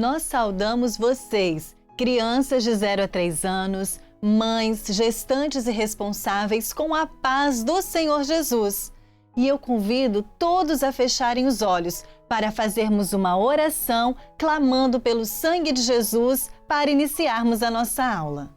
nós saudamos vocês, crianças de 0 a 3 anos, mães, gestantes e responsáveis, com a paz do Senhor Jesus. E eu convido todos a fecharem os olhos para fazermos uma oração clamando pelo sangue de Jesus para iniciarmos a nossa aula.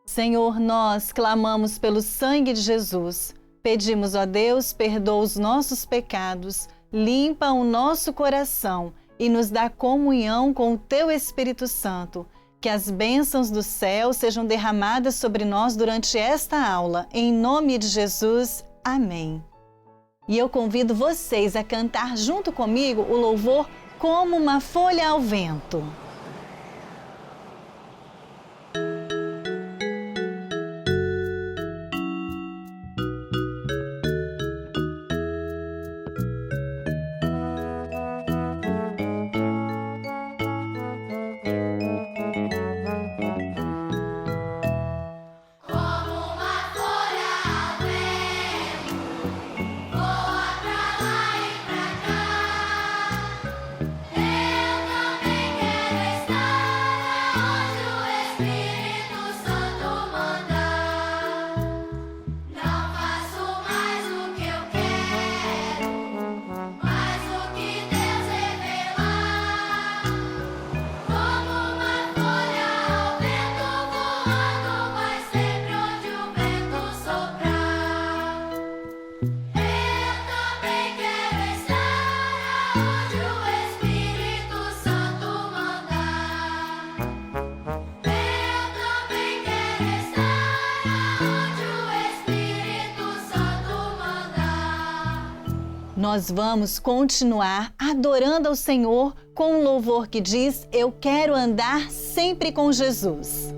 Senhor, nós clamamos pelo sangue de Jesus. Pedimos, ó Deus, perdoa os nossos pecados, limpa o nosso coração e nos dá comunhão com o Teu Espírito Santo. Que as bênçãos do céu sejam derramadas sobre nós durante esta aula. Em nome de Jesus, amém. E eu convido vocês a cantar junto comigo o louvor Como uma Folha ao Vento. Nós vamos continuar adorando ao Senhor com um louvor que diz: Eu quero andar sempre com Jesus.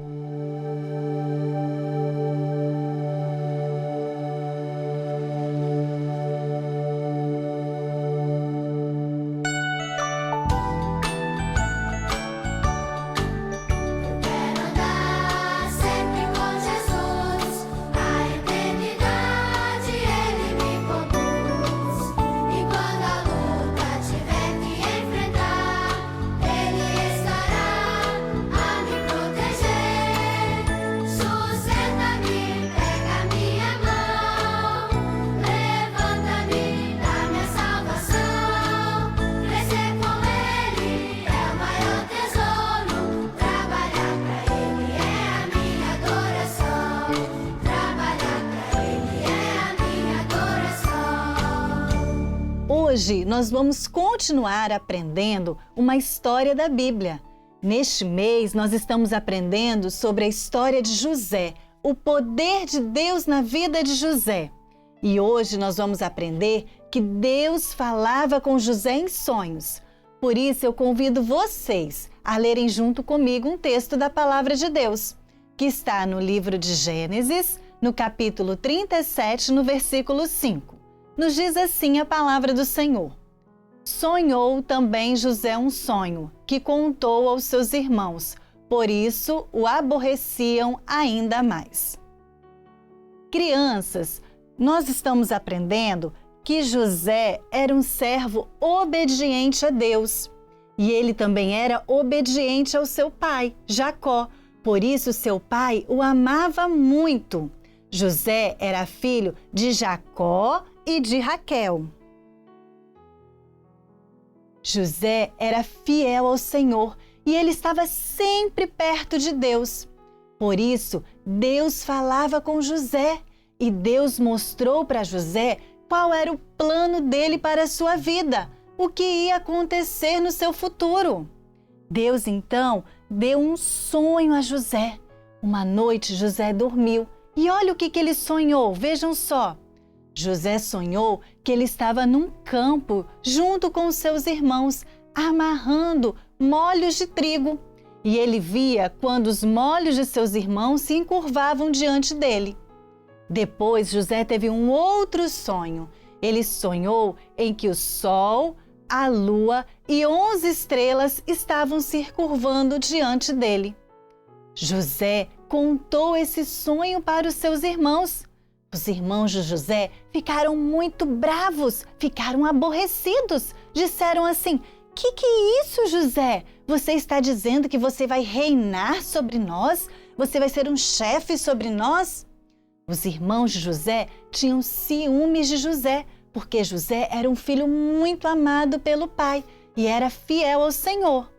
Hoje nós vamos continuar aprendendo uma história da Bíblia. Neste mês nós estamos aprendendo sobre a história de José, o poder de Deus na vida de José. E hoje nós vamos aprender que Deus falava com José em sonhos. Por isso eu convido vocês a lerem junto comigo um texto da Palavra de Deus, que está no livro de Gênesis, no capítulo 37, no versículo 5. Nos diz assim a palavra do Senhor. Sonhou também José um sonho, que contou aos seus irmãos, por isso o aborreciam ainda mais. Crianças, nós estamos aprendendo que José era um servo obediente a Deus. E ele também era obediente ao seu pai, Jacó. Por isso seu pai o amava muito. José era filho de Jacó e de Raquel. José era fiel ao Senhor e ele estava sempre perto de Deus. Por isso, Deus falava com José e Deus mostrou para José qual era o plano dele para a sua vida, o que ia acontecer no seu futuro. Deus, então, deu um sonho a José. Uma noite, José dormiu e olha o que ele sonhou, vejam só. José sonhou que ele estava num campo junto com seus irmãos, amarrando molhos de trigo. E ele via quando os molhos de seus irmãos se encurvavam diante dele. Depois, José teve um outro sonho. Ele sonhou em que o sol, a lua e 11 estrelas estavam se curvando diante dele. José contou esse sonho para os seus irmãos. Os irmãos de José ficaram muito bravos, ficaram aborrecidos. Disseram assim: Que é isso, José? Você está dizendo que você vai reinar sobre nós? Você vai ser um chefe sobre nós? Os irmãos de José tinham ciúmes de José, porque José era um filho muito amado pelo pai e era fiel ao Senhor.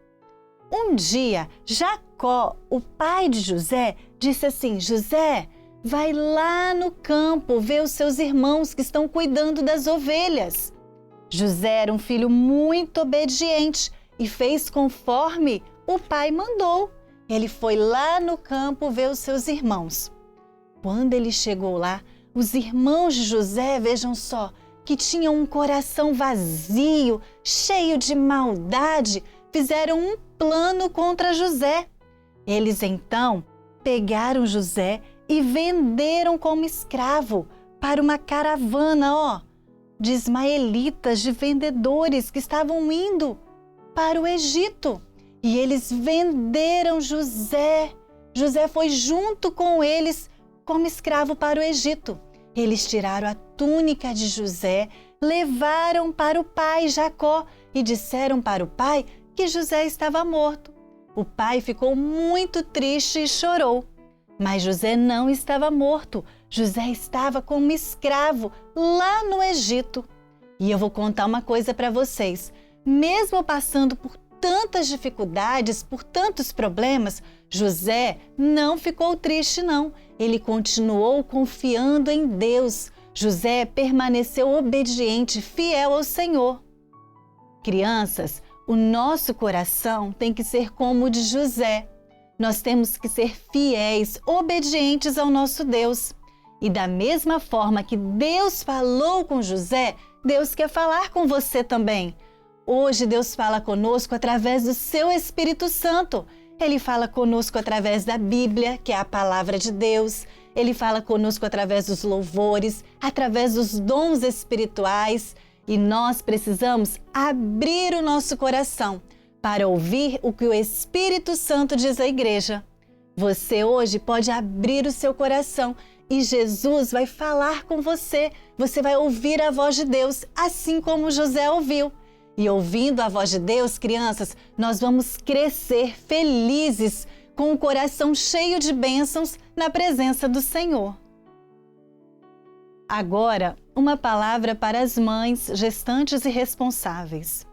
Um dia, Jacó, o pai de José, disse assim: José, vai lá no campo ver os seus irmãos que estão cuidando das ovelhas. José era um filho muito obediente e fez conforme o pai mandou. Ele foi lá no campo ver os seus irmãos. Quando ele chegou lá, os irmãos de José, vejam só, que tinham um coração vazio, cheio de maldade, fizeram um plano contra José. Eles então pegaram José e venderam como escravo para uma caravana, de ismaelitas, de vendedores que estavam indo para o Egito. E eles venderam José. José foi junto com eles como escravo para o Egito. Eles tiraram a túnica de José, levaram para o pai Jacó e disseram para o pai que José estava morto. O pai ficou muito triste e chorou. Mas José não estava morto. José estava como escravo lá no Egito. E eu vou contar uma coisa para vocês. Mesmo passando por tantas dificuldades, por tantos problemas, José não ficou triste, não. Ele continuou confiando em Deus. José permaneceu obediente, fiel ao Senhor. Crianças, o nosso coração tem que ser como o de José. Nós temos que ser fiéis, obedientes ao nosso Deus. E da mesma forma que Deus falou com José, Deus quer falar com você também. Hoje Deus fala conosco através do seu Espírito Santo. Ele fala conosco através da Bíblia, que é a palavra de Deus. Ele fala conosco através dos louvores, através dos dons espirituais. E nós precisamos abrir o nosso coração para ouvir o que o Espírito Santo diz à igreja. Você hoje pode abrir o seu coração e Jesus vai falar com você. Você vai ouvir a voz de Deus, assim como José ouviu. E ouvindo a voz de Deus, crianças, nós vamos crescer felizes, com o coração cheio de bênçãos na presença do Senhor. Agora, uma palavra para as mães, gestantes e responsáveis.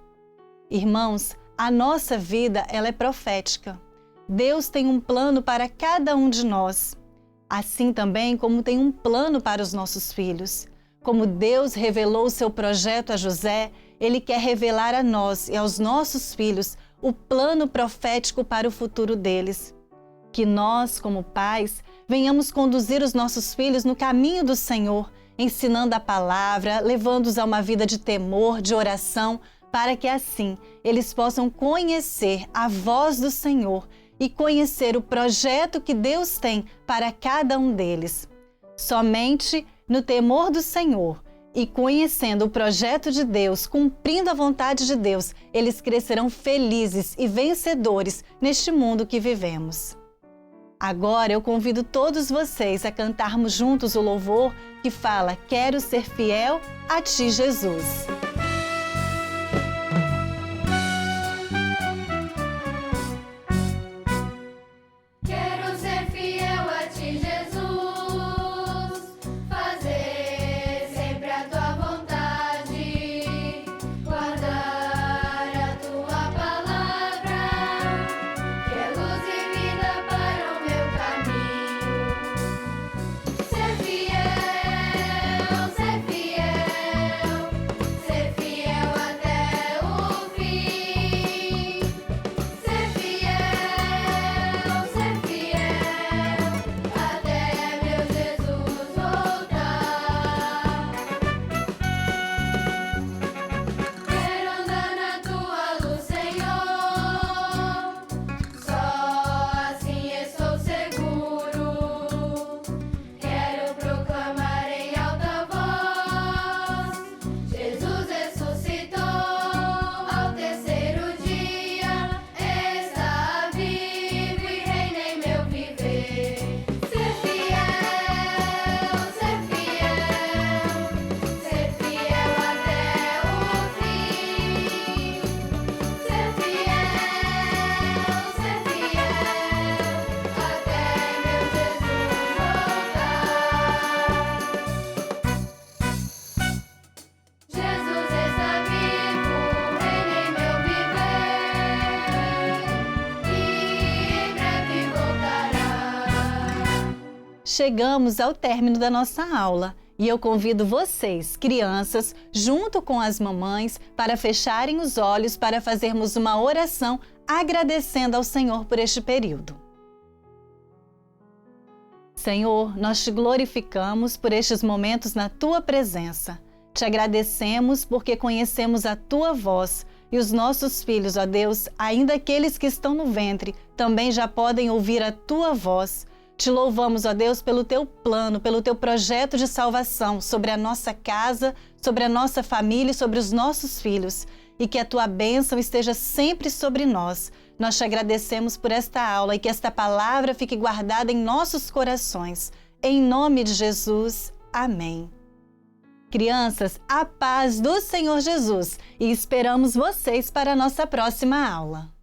Irmãos, a nossa vida, ela é profética. Deus tem um plano para cada um de nós. Assim também como tem um plano para os nossos filhos. Como Deus revelou o seu projeto a José, Ele quer revelar a nós e aos nossos filhos o plano profético para o futuro deles. Que nós, como pais, venhamos conduzir os nossos filhos no caminho do Senhor, ensinando a palavra, levando-os a uma vida de temor, de oração, para que assim eles possam conhecer a voz do Senhor e conhecer o projeto que Deus tem para cada um deles. Somente no temor do Senhor e conhecendo o projeto de Deus, cumprindo a vontade de Deus, eles crescerão felizes e vencedores neste mundo que vivemos. Agora eu convido todos vocês a cantarmos juntos o louvor que fala: Quero ser fiel a Ti, Jesus. Ser chegamos ao término da nossa aula e eu convido vocês, crianças, junto com as mamães, para fecharem os olhos para fazermos uma oração agradecendo ao Senhor por este período. Senhor, nós te glorificamos por estes momentos na Tua presença. Te agradecemos porque conhecemos a Tua voz e os nossos filhos, ó Deus, ainda aqueles que estão no ventre, também já podem ouvir a Tua voz. Te louvamos, ó Deus, pelo Teu plano, pelo Teu projeto de salvação sobre a nossa casa, sobre a nossa família e sobre os nossos filhos. E que a Tua bênção esteja sempre sobre nós. Nós te agradecemos por esta aula e que esta palavra fique guardada em nossos corações. Em nome de Jesus, amém. Crianças, a paz do Senhor Jesus e esperamos vocês para a nossa próxima aula.